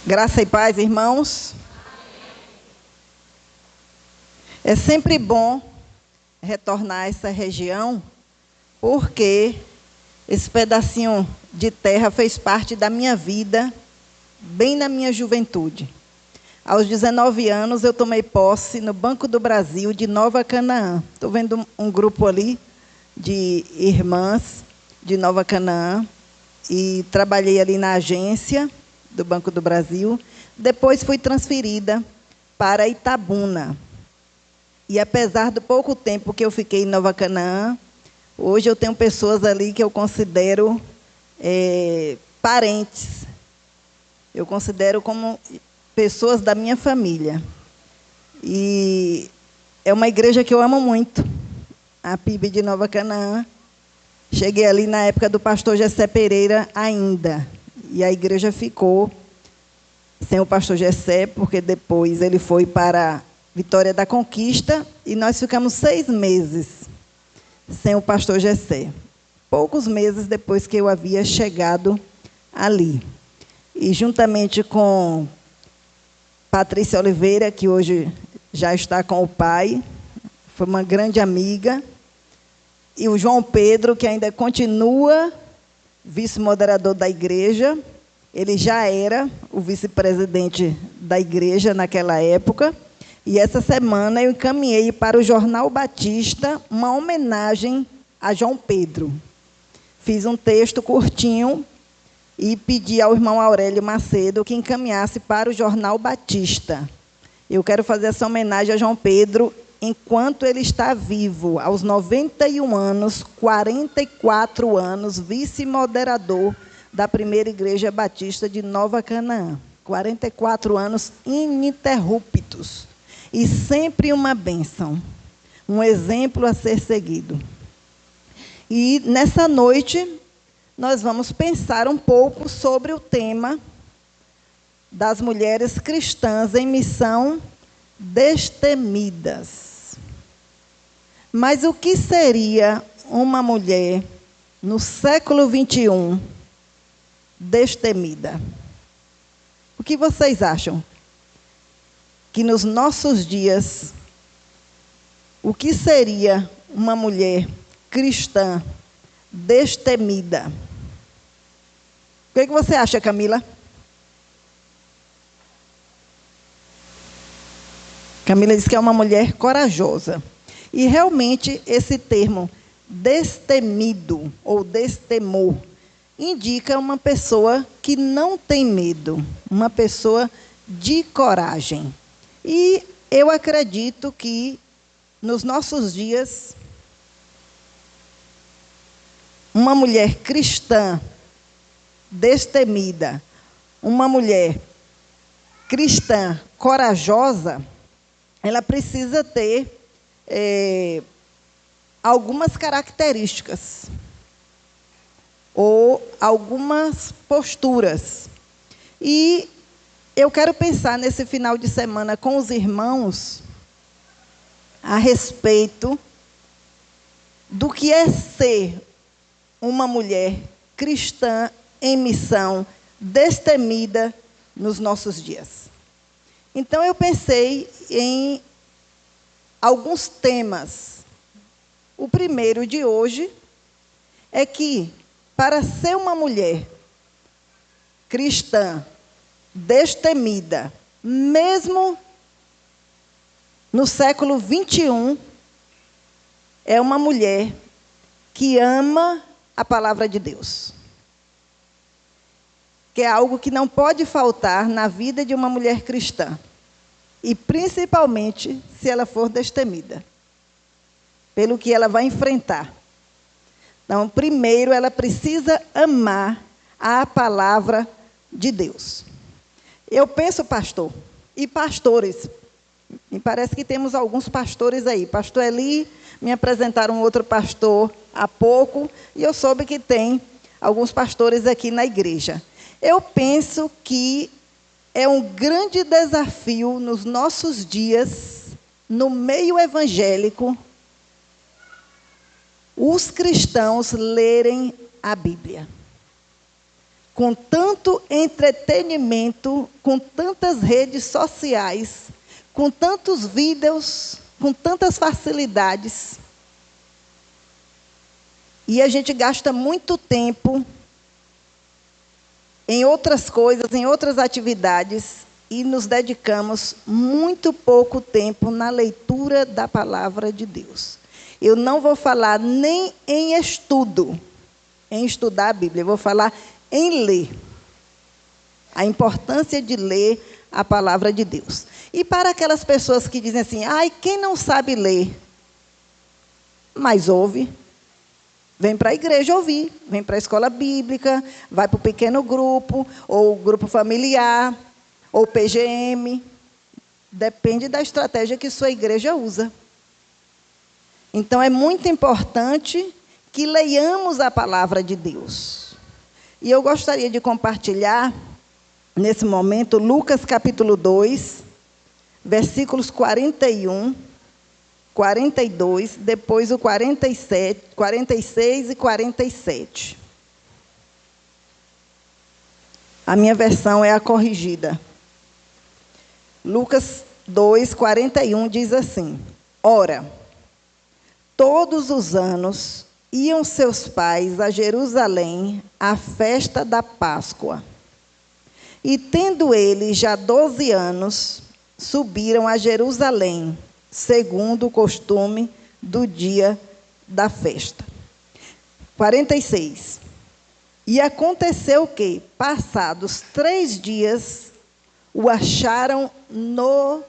Graça e paz, irmãos. É sempre bom retornar a essa região, porque esse pedacinho de terra fez parte da minha vida, bem na minha juventude. Aos 19 anos, eu tomei posse no Banco do Brasil de Nova Canaã. Estou vendo um grupo ali de irmãs de Nova Canaã, e trabalhei ali na agência do Banco do Brasil. Depois fui transferida para Itabuna. E apesar do pouco tempo que eu fiquei em Nova Canaã, hoje eu tenho pessoas ali que eu considero parentes. Eu considero como pessoas da minha família. E é uma igreja que eu amo muito, a PIB de Nova Canaã. Cheguei ali na época do pastor Gessé Pereira ainda. E a igreja ficou sem o pastor Gessé, porque depois ele foi para Vitória da Conquista, e nós ficamos 6 meses sem o pastor Gessé. Poucos meses depois que eu havia chegado ali. E juntamente com Patrícia Oliveira, que hoje já está com o pai, foi uma grande amiga, e o João Pedro, que ainda continua vice-moderador da igreja. Ele já era o vice-presidente da igreja naquela época. E essa semana eu encaminhei para o Jornal Batista uma homenagem a João Pedro. Fiz um texto curtinho e pedi ao irmão Aurélio Macedo que encaminhasse para o Jornal Batista. Eu quero fazer essa homenagem a João Pedro enquanto ele está vivo, aos 91 anos, 44 anos, vice-moderador da primeira igreja batista de Nova Canaã. 44 anos ininterruptos. E sempre uma bênção, um exemplo a ser seguido. E nessa noite, nós vamos pensar um pouco sobre o tema das mulheres cristãs em missão destemidas. Mas o que seria uma mulher no século 21 destemida? O que vocês acham? Que nos nossos dias, o que seria uma mulher cristã destemida? O que você acha, Camila? Camila diz que é uma mulher corajosa. E realmente esse termo destemido ou destemor indica uma pessoa que não tem medo, uma pessoa de coragem. E eu acredito que nos nossos dias uma mulher cristã destemida, uma mulher cristã corajosa, ela precisa ter algumas características ou algumas posturas. E eu quero pensar nesse final de semana com os irmãos a respeito do que é ser uma mulher cristã em missão destemida nos nossos dias. Então eu pensei em alguns temas. O primeiro de hoje é que, para ser uma mulher cristã destemida, mesmo no século 21, é uma mulher que ama a palavra de Deus. Que é algo que não pode faltar na vida de uma mulher cristã. E principalmente se ela for destemida, pelo que ela vai enfrentar. Então, primeiro, ela precisa amar a palavra de Deus. Eu penso, pastor, e pastores, me parece que temos alguns pastores aí. Pastor Eli, me apresentaram um outro pastor há pouco, e eu soube que tem alguns pastores aqui na igreja. Eu penso que é um grande desafio nos nossos dias, no meio evangélico, os cristãos lerem a Bíblia. com tanto entretenimento, com tantas redes sociais, com tantos vídeos, com tantas facilidades. E a gente gasta muito tempo em outras coisas, em outras atividades, e nos dedicamos muito pouco tempo na leitura da palavra de Deus. Eu não vou falar nem em estudo, em estudar a Bíblia, eu vou falar em ler. A importância de ler a palavra de Deus. E para aquelas pessoas que dizem assim, ai, quem não sabe ler? Mas ouve. Vem para a igreja ouvir, vem para a escola bíblica, vai para o pequeno grupo, ou grupo familiar, ou PGM. Depende da estratégia que sua igreja usa. Então, é muito importante que leiamos a palavra de Deus. E eu gostaria de compartilhar, nesse momento, Lucas capítulo 2, versículos 41, 42, depois o 47, 46 e 47. A minha versão é a corrigida. Lucas 2, 41 diz assim: Ora, todos os anos iam seus pais a Jerusalém à festa da Páscoa. E tendo eles já 12 anos, subiram a Jerusalém, segundo o costume do dia da festa. 46. E aconteceu que, passados 3 dias, o acharam no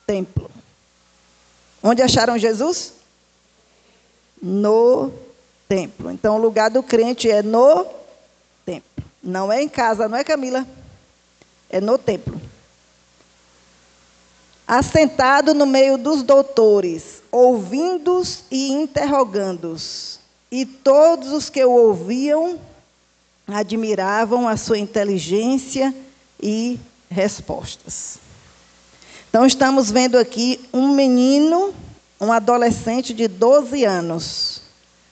templo. Onde acharam Jesus? No templo. Então, o lugar do crente é no templo. Não é em casa, não é, Camila? É no templo. Assentado no meio dos doutores, ouvindo-os e interrogando-os. E todos os que o ouviam admiravam a sua inteligência e respostas. Então, estamos vendo aqui um menino, um adolescente de 12 anos,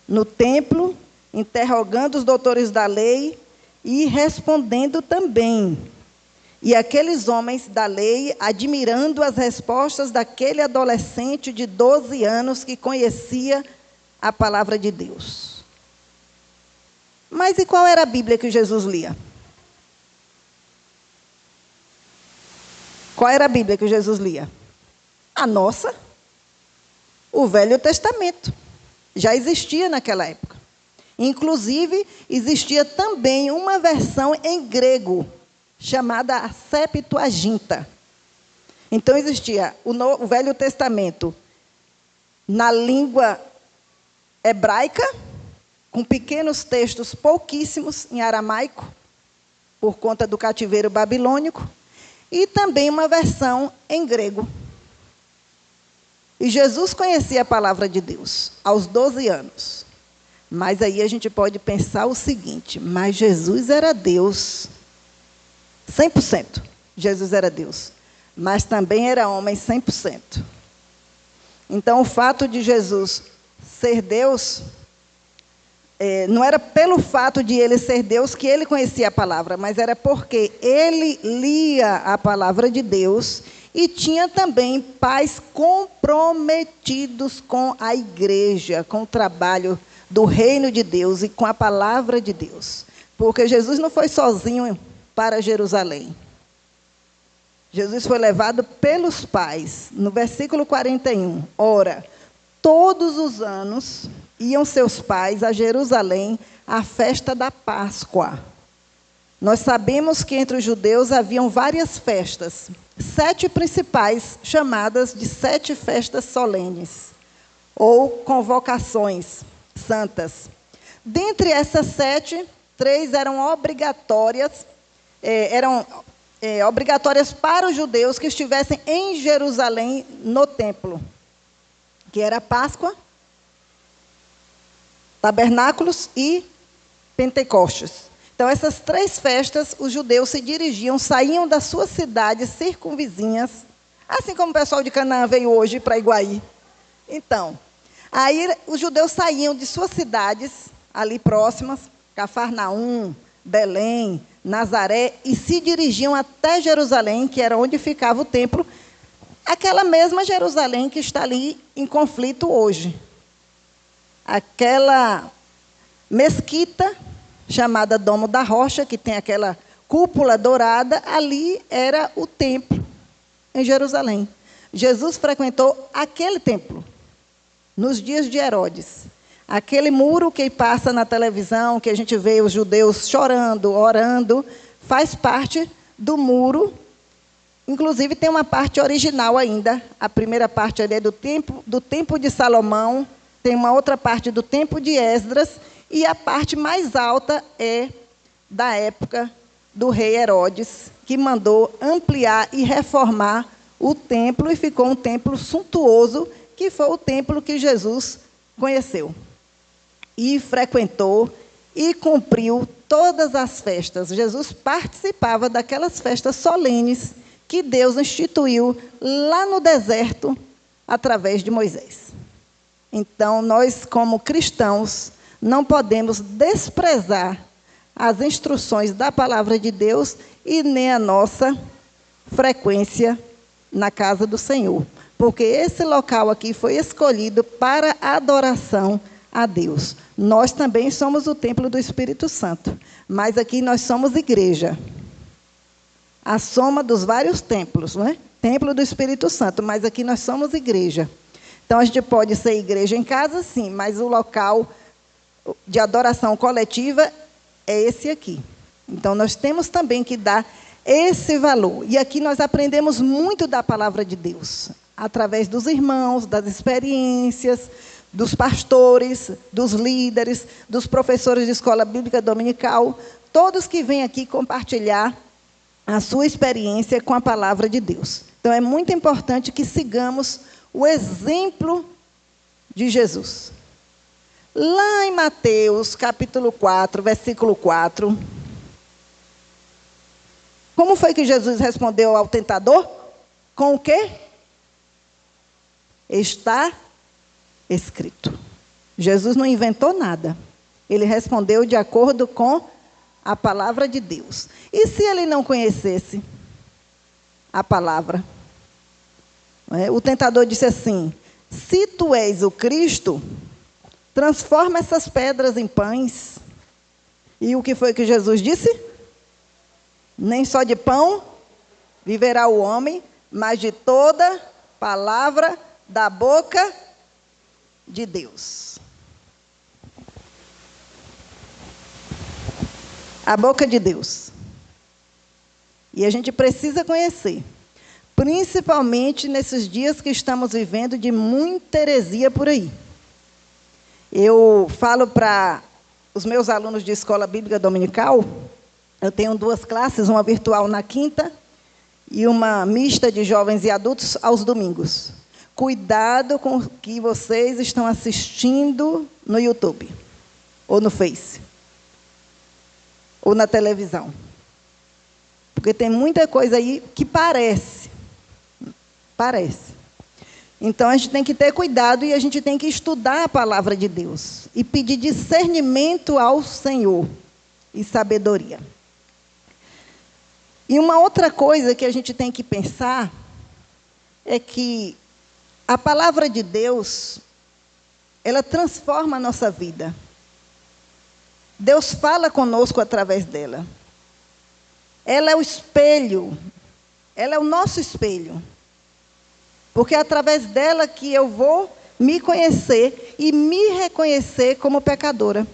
no templo, interrogando os doutores da lei e respondendo também. E aqueles homens da lei admirando as respostas daquele adolescente de 12 anos que conhecia a palavra de Deus. Mas e qual era a Bíblia que Jesus lia? Qual era a Bíblia que Jesus lia? A nossa. O Velho Testamento. Já existia naquela época. Inclusive, existia também uma versão em grego, chamada a Septuaginta. Então, existia o Velho Testamento na língua hebraica, com pequenos textos, pouquíssimos, em aramaico, por conta do cativeiro babilônico, e também uma versão em grego. E Jesus conhecia a palavra de Deus aos 12 anos. Mas aí a gente pode pensar o seguinte, mas Jesus era Deus. 100%. Jesus era Deus. Mas também era homem 100%. Então, o fato de Jesus ser Deus, não era pelo fato de ele ser Deus que ele conhecia a palavra, mas era porque ele lia a palavra de Deus e tinha também pais comprometidos com a igreja, com o trabalho do reino de Deus e com a palavra de Deus. Porque Jesus não foi sozinho para Jerusalém. Jesus foi levado pelos pais. No versículo 41, ora, todos os anos iam seus pais a Jerusalém à festa da Páscoa. Nós sabemos que entre os judeus haviam várias festas, 7 principais, chamadas de 7 festas solenes, ou convocações santas. Dentre essas 7, 3 eram obrigatórias, obrigatórias para os judeus que estivessem em Jerusalém, no templo, que era a Páscoa, Tabernáculos e Pentecostes. Então, essas 3 festas, os judeus se dirigiam, saíam das suas cidades circunvizinhas, assim como o pessoal de Canaã veio hoje para Iguaí. Então, aí os judeus saíam de suas cidades, ali próximas, Cafarnaum, Belém, Nazaré, e se dirigiam até Jerusalém, que era onde ficava o templo, aquela mesma Jerusalém que está ali em conflito hoje. Aquela mesquita chamada Domo da Rocha, que tem aquela cúpula dourada, ali era o templo em Jerusalém. Jesus frequentou aquele templo nos dias de Herodes. Aquele muro que passa na televisão, que a gente vê os judeus chorando, orando, faz parte do muro. Inclusive, tem uma parte original ainda. A primeira parte ali é do templo de Salomão, tem uma outra parte do templo de Esdras, e a parte mais alta é da época do rei Herodes, que mandou ampliar e reformar o templo, e ficou um templo suntuoso, que foi o templo que Jesus conheceu. E frequentou e cumpriu todas as festas. Jesus participava daquelas festas solenes que Deus instituiu lá no deserto, através de Moisés. Então, nós, como cristãos, não podemos desprezar as instruções da palavra de Deus e nem a nossa frequência na casa do Senhor. Porque esse local aqui foi escolhido para adoração a Deus. Nós também somos o templo do Espírito Santo, mas aqui nós somos igreja. A soma dos vários templos, não é? Templo do Espírito Santo, mas aqui nós somos igreja. Então, a gente pode ser igreja em casa, sim, mas o local de adoração coletiva é esse aqui. Então, nós temos também que dar esse valor. E aqui nós aprendemos muito da palavra de Deus, através dos irmãos, das experiências, dos pastores, dos líderes, dos professores de escola bíblica dominical, todos que vêm aqui compartilhar a sua experiência com a palavra de Deus. Então, é muito importante que sigamos o exemplo de Jesus. Lá em Mateus, capítulo 4, versículo 4, como foi que Jesus respondeu ao tentador? Com o quê? Está escrito. Jesus não inventou nada. Ele respondeu de acordo com a palavra de Deus. E se ele não conhecesse a palavra? O tentador disse assim: se tu és o Cristo, transforma essas pedras em pães. E o que foi que Jesus disse? Nem só de pão viverá o homem, mas de toda palavra da boca de Deus. A boca de Deus. E a gente precisa conhecer, principalmente nesses dias que estamos vivendo de muita heresia por aí. Eu falo para os meus alunos de escola bíblica dominical, eu tenho 2 classes, uma virtual na quinta e uma mista de jovens e adultos aos domingos. Cuidado com o que vocês estão assistindo no YouTube, ou no Face, ou na televisão. Porque tem muita coisa aí que parece. Então, a gente tem que ter cuidado e a gente tem que estudar a palavra de Deus e pedir discernimento ao Senhor e sabedoria. E uma outra coisa que a gente tem que pensar é que a palavra de Deus, ela transforma a nossa vida. Deus fala conosco através dela. Ela é o espelho, ela é o nosso espelho. Porque é através dela que eu vou me conhecer e me reconhecer como pecadora.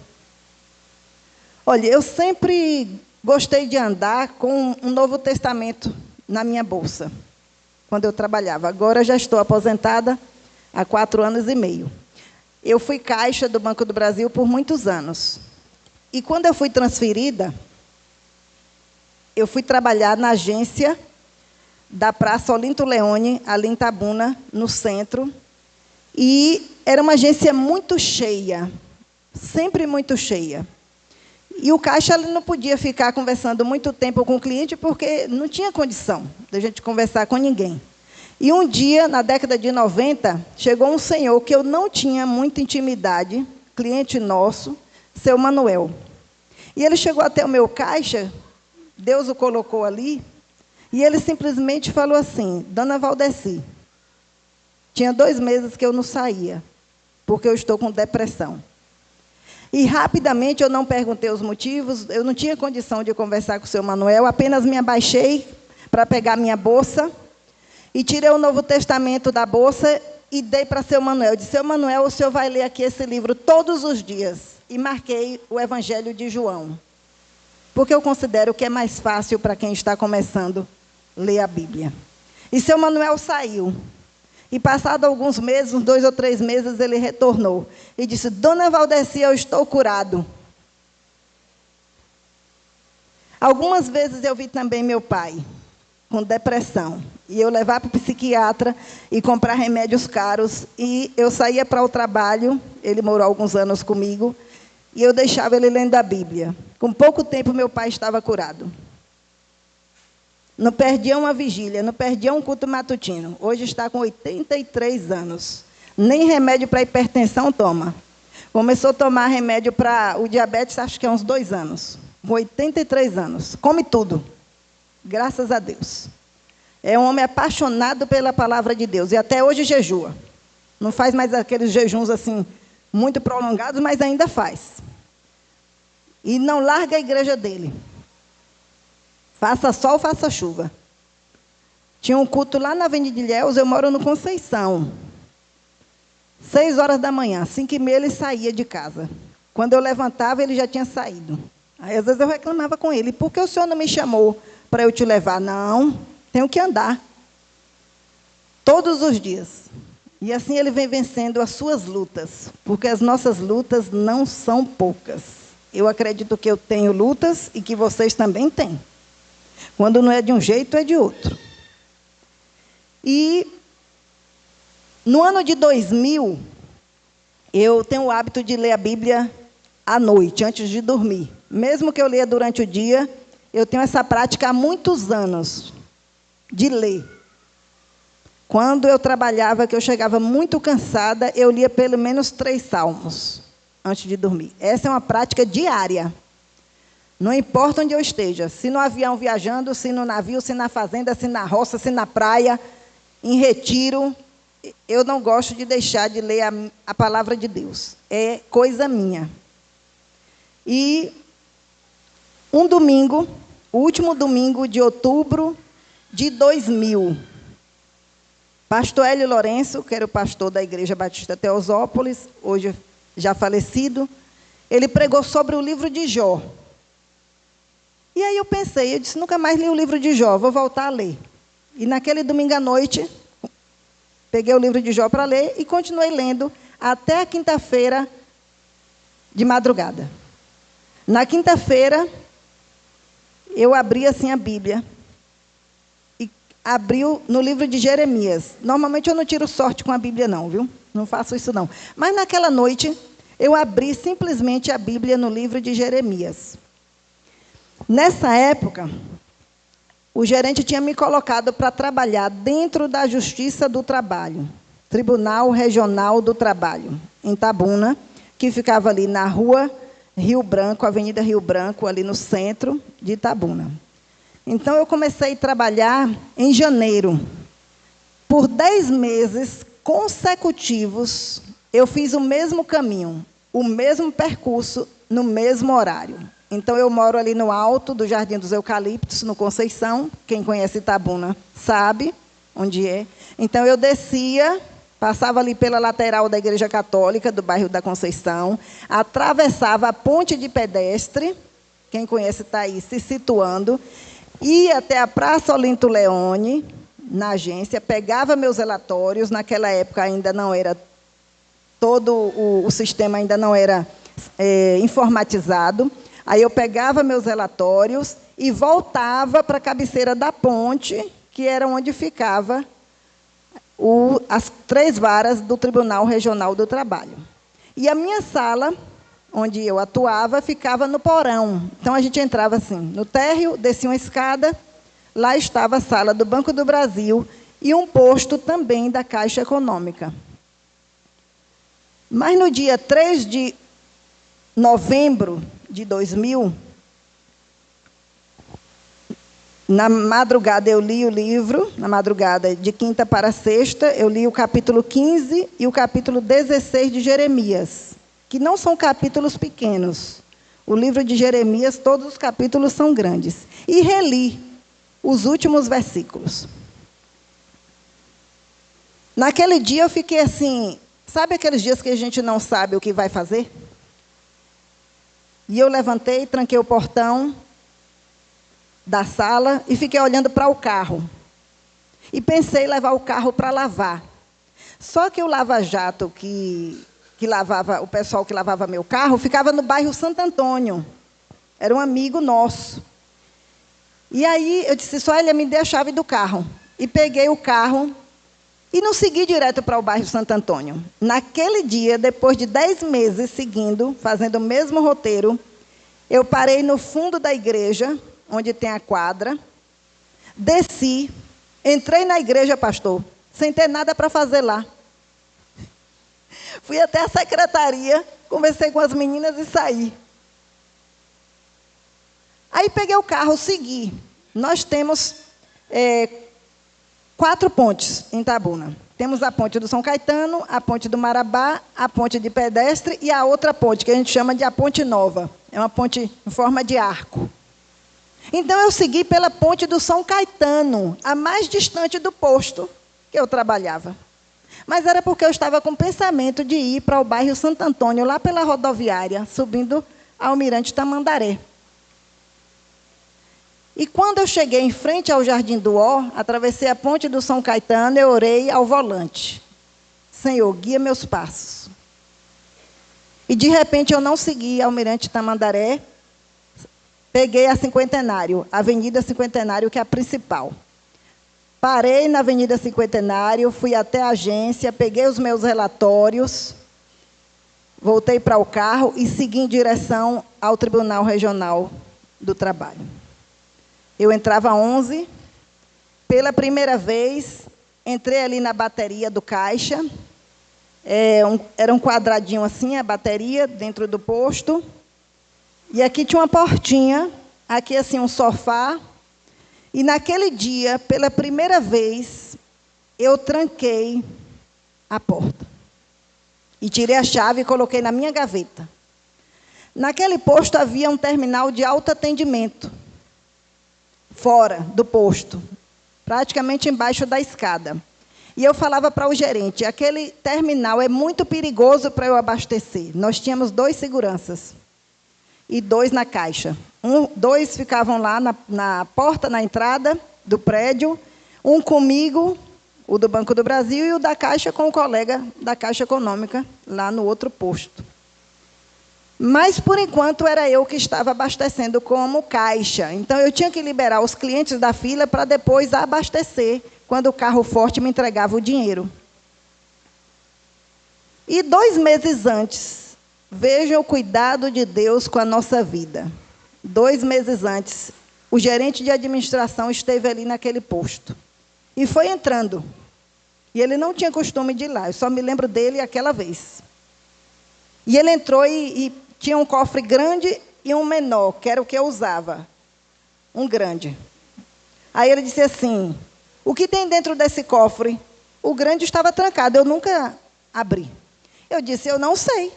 Olha, eu sempre gostei de andar com um Novo Testamento na minha bolsa, quando eu trabalhava. Agora já estou aposentada há 4 anos e meio. Eu fui caixa do Banco do Brasil por muitos anos. E quando eu fui transferida, eu fui trabalhar na agência da Praça Olinto Leone, ali em Itabuna, no centro. E era uma agência muito cheia, sempre muito cheia. E o caixa ele não podia ficar conversando muito tempo com o cliente, porque não tinha condição de a gente conversar com ninguém. E um dia, na década de 90, chegou um senhor que eu não tinha muita intimidade, cliente nosso, seu Manuel. E ele chegou até o meu caixa, Deus o colocou ali, e ele simplesmente falou assim: Dona Valdeci, tinha 2 meses que eu não saía, porque eu estou com depressão. E rapidamente eu não perguntei os motivos, eu não tinha condição de conversar com o seu Manuel, apenas me abaixei para pegar minha bolsa e tirei o Novo Testamento da bolsa e dei para o seu Manuel. Eu disse: seu Manuel, o senhor vai ler aqui esse livro todos os dias. E marquei o Evangelho de João, porque eu considero que é mais fácil para quem está começando a ler a Bíblia. E seu Manuel saiu. E passado alguns meses, uns 2 ou 3 meses, ele retornou. E disse: Dona Valdeci, eu estou curado. Algumas vezes eu vi também meu pai com depressão. E eu levava para o psiquiatra e comprar remédios caros. E eu saía para o trabalho, ele morou alguns anos comigo, e eu deixava ele lendo a Bíblia. Com pouco tempo, meu pai estava curado. Não perdia uma vigília, não perdia um culto matutino. Hoje está com 83 anos. Nem remédio para hipertensão toma. Começou a tomar remédio para o diabetes, acho que há uns 2 anos. Com 83 anos. Come tudo. Graças a Deus. É um homem apaixonado pela palavra de Deus. E até hoje jejua. Não faz mais aqueles jejuns assim, muito prolongados, mas ainda faz. E não larga a igreja dele. Faça sol, faça chuva. Tinha um culto lá na Avenida de Ilhéus, eu moro no Conceição. 6 horas da manhã, 5h30 ele saía de casa. Quando eu levantava, ele já tinha saído. Aí, às vezes, eu reclamava com ele: por que o senhor não me chamou para eu te levar? Não, tenho que andar. Todos os dias. E assim ele vem vencendo as suas lutas, porque as nossas lutas não são poucas. Eu acredito que eu tenho lutas e que vocês também têm. Quando não é de um jeito, é de outro. E no ano de 2000, eu tenho o hábito de ler a Bíblia à noite, antes de dormir. Mesmo que eu leia durante o dia, eu tenho essa prática há muitos anos, de ler. Quando eu trabalhava, que eu chegava muito cansada, eu lia pelo menos 3 salmos, antes de dormir. Essa é uma prática diária. Não importa onde eu esteja, se no avião viajando, se no navio, se na fazenda, se na roça, se na praia, em retiro, eu não gosto de deixar de ler a palavra de Deus. É coisa minha. E um domingo, o último domingo de outubro de 2000, pastor Hélio Lourenço, que era o pastor da Igreja Batista Teosópolis, hoje já falecido, ele pregou sobre o livro de Jó. E aí eu pensei, eu disse: nunca mais li o livro de Jó, vou voltar a ler. E naquele domingo à noite, peguei o livro de Jó para ler e continuei lendo até a quinta-feira de madrugada. Na quinta-feira, eu abri assim a Bíblia e abri no livro de Jeremias. Normalmente eu não tiro sorte com a Bíblia não, viu? Não faço isso não. Mas naquela noite, eu abri simplesmente a Bíblia no livro de Jeremias. Nessa época, o gerente tinha me colocado para trabalhar dentro da Justiça do Trabalho, Tribunal Regional do Trabalho, em Itabuna, que ficava ali na rua Rio Branco, Avenida Rio Branco, ali no centro de Itabuna. Então, eu comecei a trabalhar em janeiro. Por 10 meses consecutivos, eu fiz o mesmo caminho, o mesmo percurso, no mesmo horário. Então, eu moro ali no alto do Jardim dos Eucaliptos, no Conceição. Quem conhece Itabuna sabe onde é. Então, eu descia, passava ali pela lateral da Igreja Católica, do bairro da Conceição, atravessava a ponte de pedestre, quem conhece está aí se situando, ia até a Praça Olinto Leone, na agência, pegava meus relatórios. Naquela época ainda não era, todo o sistema ainda não era informatizado. Aí eu pegava meus relatórios e voltava para a cabeceira da ponte, que era onde ficava as 3 varas do Tribunal Regional do Trabalho. E a minha sala, onde eu atuava, ficava no porão. Então, a gente entrava assim, no térreo, descia uma escada, lá estava a sala do Banco do Brasil e um posto também da Caixa Econômica. Mas no dia 3 de novembro de 2000, Na madrugada eu li o livro, na madrugada de quinta para sexta, eu li o capítulo 15 e o capítulo 16 de Jeremias, que não são capítulos pequenos. O livro de Jeremias, todos os capítulos são grandes. E reli os últimos versículos. Naquele dia eu fiquei assim, sabe aqueles dias que a gente não sabe o que vai fazer? E eu levantei, tranquei o portão da sala e fiquei olhando para o carro. E pensei em levar o carro para lavar. Só que o lava-jato que lavava, o pessoal que lavava meu carro, ficava no bairro Santo Antônio. Era um amigo nosso. E aí eu disse, Suélia, me dê a chave do carro. E peguei o carro e não segui direto para o bairro Santo Antônio. Naquele dia, depois de 10 meses seguindo, fazendo o mesmo roteiro, eu parei no fundo da igreja, onde tem a quadra, desci, entrei na igreja, pastor, sem ter nada para fazer lá. Fui até a secretaria, conversei com as meninas e saí. Aí peguei o carro, segui. Nós temos 4 pontes em Itabuna. Temos a ponte do São Caetano, a ponte do Marabá, a ponte de pedestre e a outra ponte, que a gente chama de a Ponte Nova. É uma ponte em forma de arco. Então, eu segui pela ponte do São Caetano, a mais distante do posto que eu trabalhava. Mas era porque eu estava com o pensamento de ir para o bairro Santo Antônio, lá pela rodoviária, subindo ao Almirante Tamandaré. E quando eu cheguei em frente ao Jardim do Ó, atravessei a ponte do São Caetano, eu orei ao volante. Senhor, guia meus passos. E, de repente, eu não segui Almirante Tamandaré, peguei a Cinquentenário, a Avenida Cinquentenário, que é a principal. Parei na Avenida Cinquentenário, fui até a agência, peguei os meus relatórios, voltei para o carro e segui em direção ao Tribunal Regional do Trabalho. Eu entrava às 11, pela primeira vez, entrei ali na bateria do caixa, era um quadradinho assim, a bateria, dentro do posto. E aqui tinha uma portinha, aqui assim um sofá. E naquele dia, pela primeira vez, eu tranquei a porta. E tirei a chave e coloquei na minha gaveta. Naquele posto havia um terminal de autoatendimento, fora do posto, praticamente embaixo da escada. E eu falava para o gerente, aquele terminal é muito perigoso para eu abastecer. Nós tínhamos 2 seguranças. E 2 na caixa. 2 ficavam lá na porta, na entrada do prédio. Um comigo, o do Banco do Brasil, e o da Caixa com o colega da Caixa Econômica, lá no outro posto. Mas, por enquanto, era eu que estava abastecendo como caixa. Então, eu tinha que liberar os clientes da fila para depois abastecer, quando o carro forte me entregava o dinheiro. E 2 meses antes, vejam o cuidado de Deus com a nossa vida. 2 meses antes, o gerente de administração esteve ali naquele posto. E foi entrando. E ele não tinha costume de ir lá, eu só me lembro dele aquela vez. E ele entrou e tinha um cofre grande e um menor, que era o que eu usava. Um grande. Aí ele disse assim, o que tem dentro desse cofre? O grande estava trancado, eu nunca abri. Eu disse, eu não sei.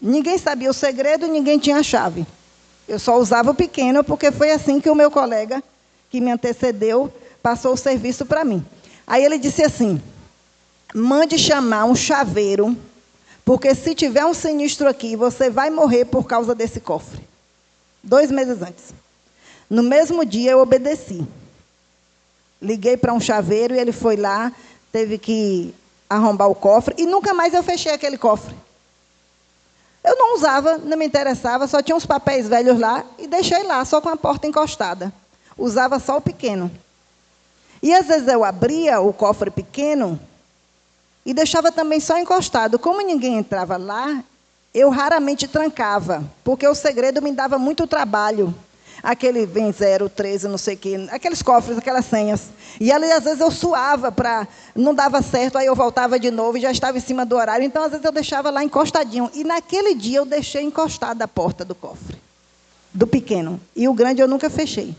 Ninguém sabia o segredo, ninguém tinha a chave. Eu só usava o pequeno, porque foi assim que o meu colega, que me antecedeu, passou o serviço para mim. Aí ele disse assim, mande chamar um chaveiro, porque se tiver um sinistro aqui, você vai morrer por causa desse cofre. 2 meses antes. No mesmo dia, eu obedeci. Liguei para um chaveiro e ele foi lá, teve que arrombar o cofre, e nunca mais eu fechei aquele cofre. Eu não usava, não me interessava, só tinha uns papéis velhos lá e deixei lá, só com a porta encostada. Usava só o pequeno. E às vezes eu abria o cofre pequeno e deixava também só encostado. Como ninguém entrava lá, eu raramente trancava, porque o segredo me dava muito trabalho. Aquele vem 0, 13, não sei o quê, aqueles cofres, aquelas senhas. E ali, às vezes, eu suava, não dava certo, aí eu voltava de novo e já estava em cima do horário. Então, às vezes, eu deixava lá encostadinho. E naquele dia, eu deixei encostada a porta do cofre, do pequeno. E o grande eu nunca fechei.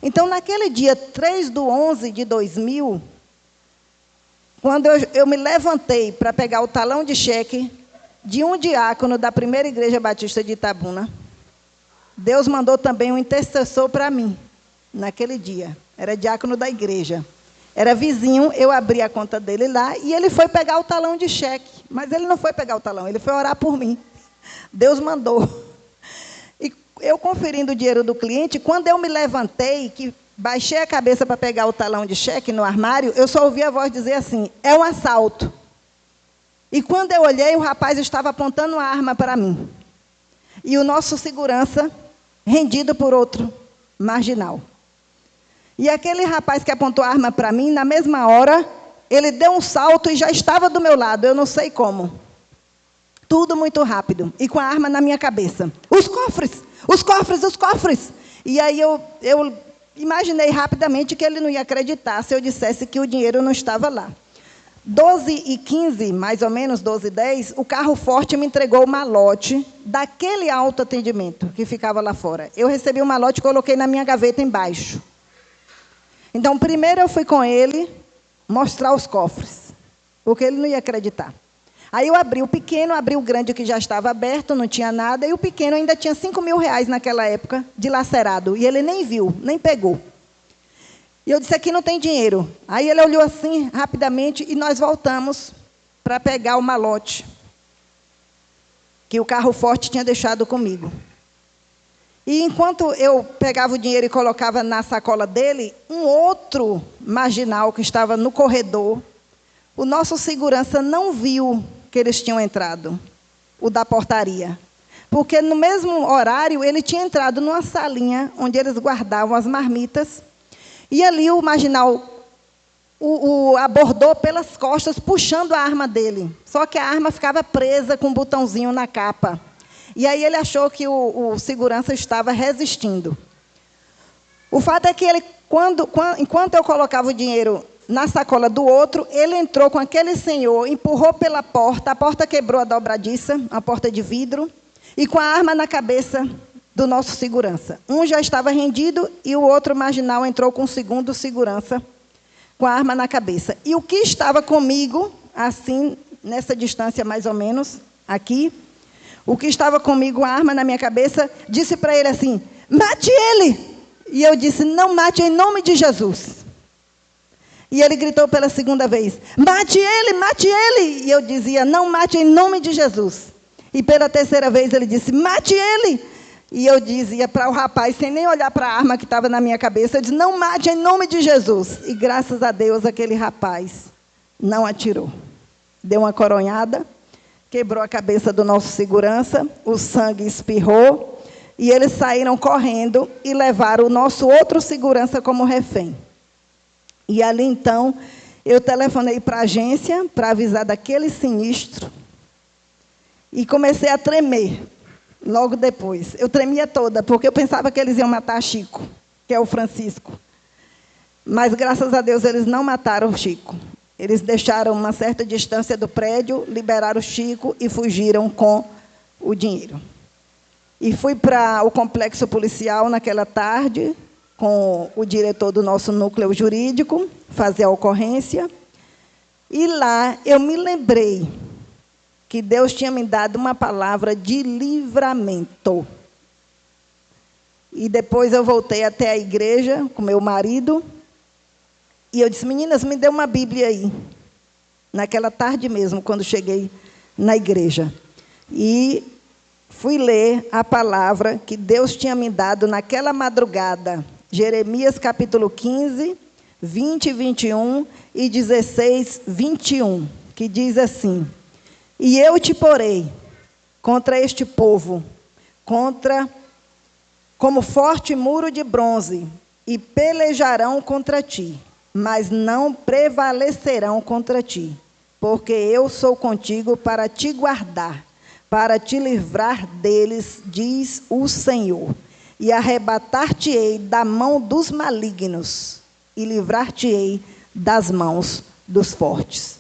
Então, naquele dia 3/11/2000, quando eu me levantei para pegar o talão de cheque de um diácono da primeira igreja batista de Itabuna, Deus mandou também um intercessor para mim, naquele dia. Era diácono da igreja. Era vizinho, eu abri a conta dele lá, e ele foi pegar o talão de cheque. Mas ele não foi pegar o talão, ele foi orar por mim. Deus mandou. E eu conferindo o dinheiro do cliente, quando eu me levantei, que baixei a cabeça para pegar o talão de cheque no armário, eu só ouvi a voz dizer assim, é um assalto. E quando eu olhei, o rapaz estava apontando uma arma para mim. E o nosso segurança, rendido por outro marginal. E aquele rapaz que apontou a arma para mim, na mesma hora, ele deu um salto e já estava do meu lado, eu não sei como. Tudo muito rápido, e com a arma na minha cabeça. Os cofres, os cofres, os cofres. E aí eu imaginei rapidamente que ele não ia acreditar se eu dissesse que o dinheiro não estava lá. 12h15, mais ou menos, 12h10, o carro forte me entregou o malote daquele autoatendimento que ficava lá fora. Eu recebi o malote e coloquei na minha gaveta embaixo. Então, primeiro eu fui com ele mostrar os cofres, porque ele não ia acreditar. Aí eu abri o pequeno, abri o grande que já estava aberto, não tinha nada, e o pequeno ainda tinha R$5.000 naquela época, dilacerado, e ele nem viu, nem pegou. E eu disse, aqui não tem dinheiro. Aí ele olhou assim, rapidamente, e nós voltamos para pegar o malote que o carro forte tinha deixado comigo. E enquanto eu pegava o dinheiro e colocava na sacola dele, um outro marginal que estava no corredor, o nosso segurança não viu que eles tinham entrado, o da portaria. Porque no mesmo horário, ele tinha entrado numa salinha onde eles guardavam as marmitas. E ali o marginal o abordou pelas costas, puxando a arma dele. Só que a arma ficava presa com um botãozinho na capa. E aí ele achou que o segurança estava resistindo. O fato é que ele, enquanto eu colocava o dinheiro na sacola do outro, ele entrou com aquele senhor, empurrou pela porta, a porta quebrou a dobradiça, a porta de vidro, e com a arma na cabeça do nosso segurança. Um já estava rendido e o outro marginal entrou com o segundo segurança com a arma na cabeça. E o que estava comigo, assim, nessa distância mais ou menos, aqui, o que estava comigo, a arma na minha cabeça, disse para ele assim, mate ele! E eu disse, não mate em nome de Jesus. E ele gritou pela segunda vez, mate ele, mate ele! E eu dizia, não mate em nome de Jesus. E pela terceira vez ele disse, mate ele! E eu dizia para o rapaz, sem nem olhar para a arma que estava na minha cabeça, eu disse, não mate em nome de Jesus. E graças a Deus, aquele rapaz não atirou. Deu uma coronhada, quebrou a cabeça do nosso segurança, o sangue espirrou, e eles saíram correndo e levaram o nosso outro segurança como refém. E ali, então, eu telefonei para a agência para avisar daquele sinistro e comecei a tremer. Logo depois, eu tremia toda, porque eu pensava que eles iam matar Chico, que é o Francisco. Mas, graças a Deus, eles não mataram o Chico. Eles deixaram uma certa distância do prédio, liberaram o Chico e fugiram com o dinheiro. E fui para o complexo policial naquela tarde, com o diretor do nosso núcleo jurídico, fazer a ocorrência. E lá eu me lembrei que Deus tinha me dado uma palavra de livramento. E depois eu voltei até a igreja com meu marido, e eu disse, meninas, me dê uma Bíblia aí. Naquela tarde mesmo, quando cheguei na igreja. E fui ler a palavra que Deus tinha me dado naquela madrugada. Jeremias capítulo 15, 20, 21 e 16, 21. Que diz assim, e eu te porei contra este povo, como forte muro de bronze, e pelejarão contra ti, mas não prevalecerão contra ti, porque eu sou contigo para te guardar, para te livrar deles, diz o Senhor, e arrebatar-te-ei da mão dos malignos, e livrar-te-ei das mãos dos fortes.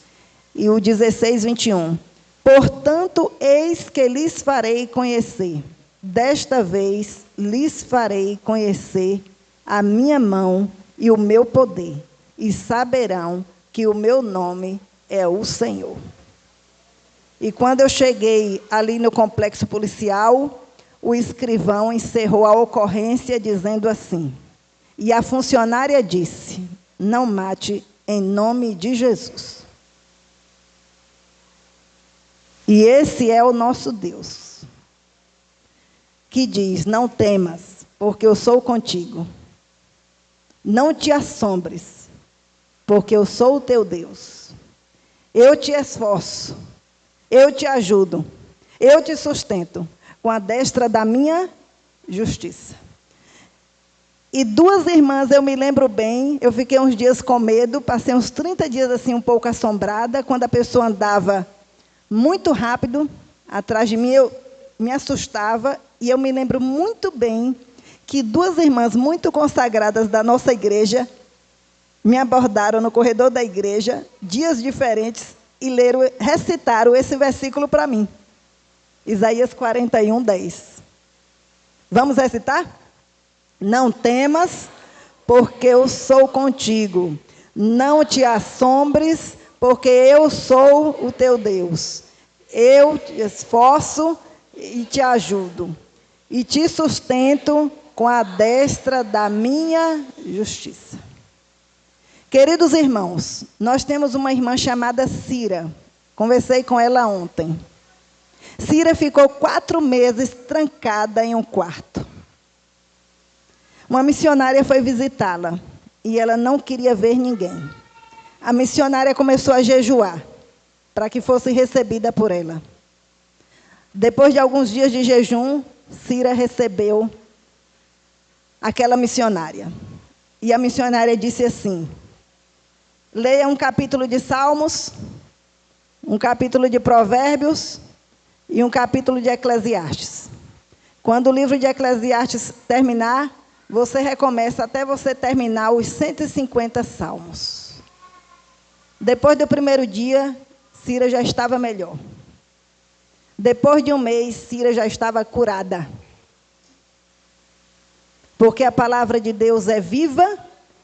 E o 16, 21. Portanto, eis que lhes farei conhecer, desta vez lhes farei conhecer a minha mão e o meu poder, e saberão que o meu nome é o Senhor. E quando eu cheguei ali no complexo policial, o escrivão encerrou a ocorrência dizendo assim: e a funcionária disse: não mate em nome de Jesus. E esse é o nosso Deus, que diz: não temas, porque eu sou contigo. Não te assombres, porque eu sou o teu Deus. Eu te esforço, eu te ajudo, eu te sustento com a destra da minha justiça. E duas irmãs, eu me lembro bem, eu fiquei uns dias com medo, passei uns 30 dias assim um pouco assombrada, quando a pessoa andava muito rápido atrás de mim, eu me assustava, e eu me lembro muito bem que duas irmãs muito consagradas da nossa igreja me abordaram no corredor da igreja, dias diferentes, e recitaram esse versículo para mim. Isaías 41, 10. Vamos recitar? Não temas, porque eu sou contigo. Não te assombres, porque eu sou o teu Deus. Eu te esforço e te ajudo, e te sustento com a destra da minha justiça. Queridos irmãos, nós temos uma irmã chamada Cira. Conversei com ela ontem. Cira ficou 4 meses trancada em um quarto. Uma missionária foi visitá-la e ela não queria ver ninguém. A missionária começou a jejuar para que fosse recebida por ela. Depois de alguns dias de jejum, Cira recebeu aquela missionária. E a missionária disse assim: leia um capítulo de Salmos, um capítulo de Provérbios e um capítulo de Eclesiastes. Quando o livro de Eclesiastes terminar, você recomeça até você terminar os 150 salmos. Depois do primeiro dia, Cira já estava melhor. Depois de um mês, Cira já estava curada. Porque a palavra de Deus é viva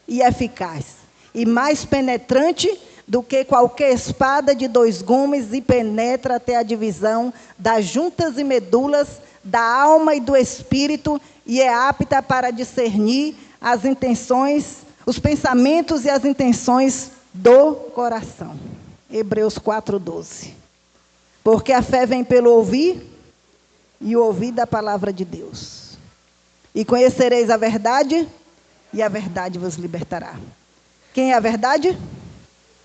e eficaz, e mais penetrante do que qualquer espada de 2 gumes, e penetra até a divisão das juntas e medulas, da alma e do espírito, e é apta para discernir as intenções, os pensamentos e as intenções do coração. Hebreus 4:12. Porque a fé vem pelo ouvir, e o ouvir da palavra de Deus. E conhecereis a verdade, e a verdade vos libertará. Quem é a verdade?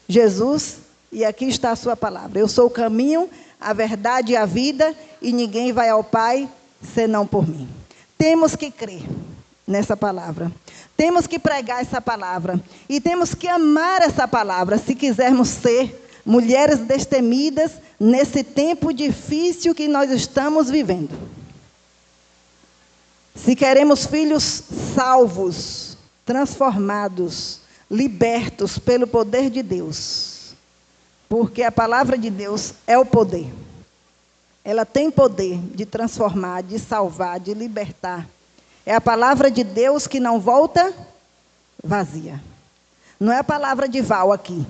Jesus, e aqui está a sua palavra. Eu sou o caminho, a verdade e a vida, e ninguém vai ao Pai senão por mim. Temos que crer nessa palavra. Temos que pregar essa palavra. E temos que amar essa palavra, se quisermos ser mulheres destemidas nesse tempo difícil que nós estamos vivendo. Se queremos filhos salvos, transformados, libertos pelo poder de Deus, porque a palavra de Deus é o poder. Ela tem poder de transformar, de salvar, de libertar. É a palavra de Deus que não volta vazia. Não é a palavra de Val aqui.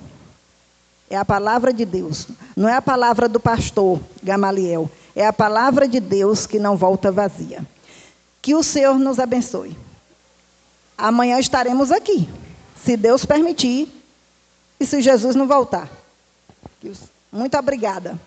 É a palavra de Deus. Não é a palavra do pastor Gamaliel. É a palavra de Deus que não volta vazia. Que o Senhor nos abençoe. Amanhã estaremos aqui, se Deus permitir, e se Jesus não voltar. Muito obrigada.